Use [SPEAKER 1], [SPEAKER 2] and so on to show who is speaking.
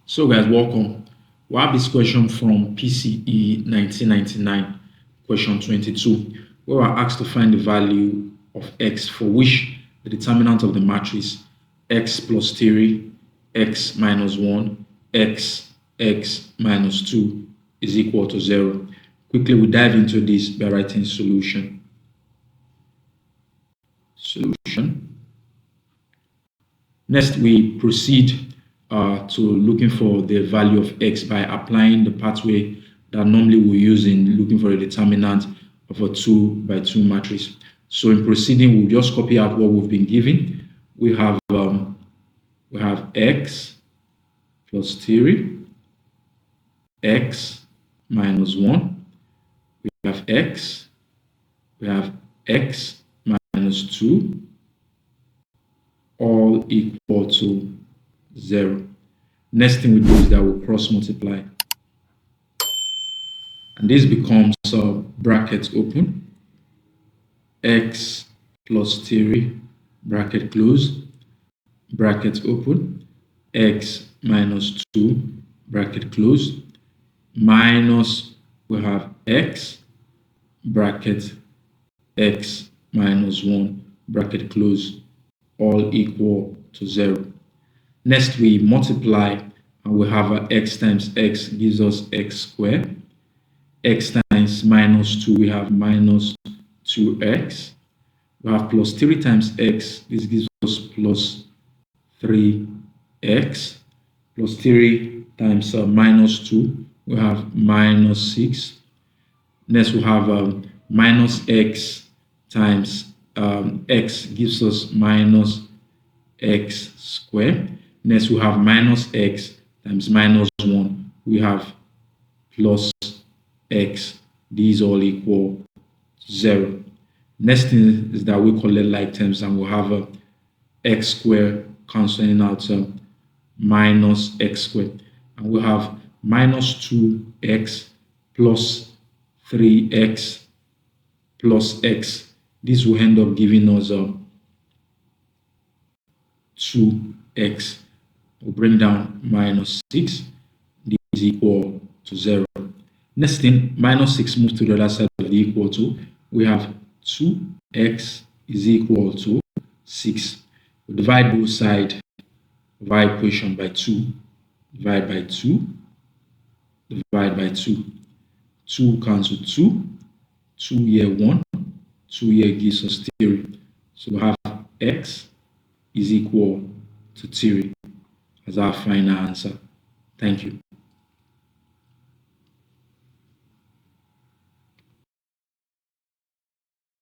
[SPEAKER 1] So guys, welcome. We have this question from PCE 1999, question 22, where we're asked to find the value of x for which the determinant of the matrix x plus 3, x minus 1, x minus 2 is equal to 0. Quickly, we dive into this by writing solution. Next, we proceed to looking for the value of x by applying the pathway that normally we use in looking for a determinant of a 2 by 2 matrix. So in proceeding, we'll just copy out what we've been given. We have x plus 3, x minus 1. We have x minus 2, all equal to 0. Next thing we do is that we'll cross multiply. And this becomes brackets open, x plus 3, bracket close, bracket open, x minus 2, bracket close, minus, we have x, bracket x minus 1, bracket close, all equal to 0. Next, we multiply, and we have x times x gives us x squared. X times minus 2, we have minus 2x. We have plus 3 times x, this gives us plus 3x. Plus 3 times minus 2, we have minus 6. Next, we have minus x times x gives us minus x squared. Next, we have minus x times minus 1. We have plus x. These all equal 0. Next thing is that we collect like terms, and we'll have x squared cancelling out minus x squared. And we have minus 2x plus 3x plus x. This will end up giving us 2x. We'll bring down minus 6. This is equal to 0. Next thing, minus 6 moves to the other side of the equal to. We have 2x is equal to 6. We divide both sides of our equation by 2. Divide by 2. Divide by 2. 2 cancel 2. 2 here 1. 2 here gives us 3. So we have x is equal to 3 as our final answer. Thank you.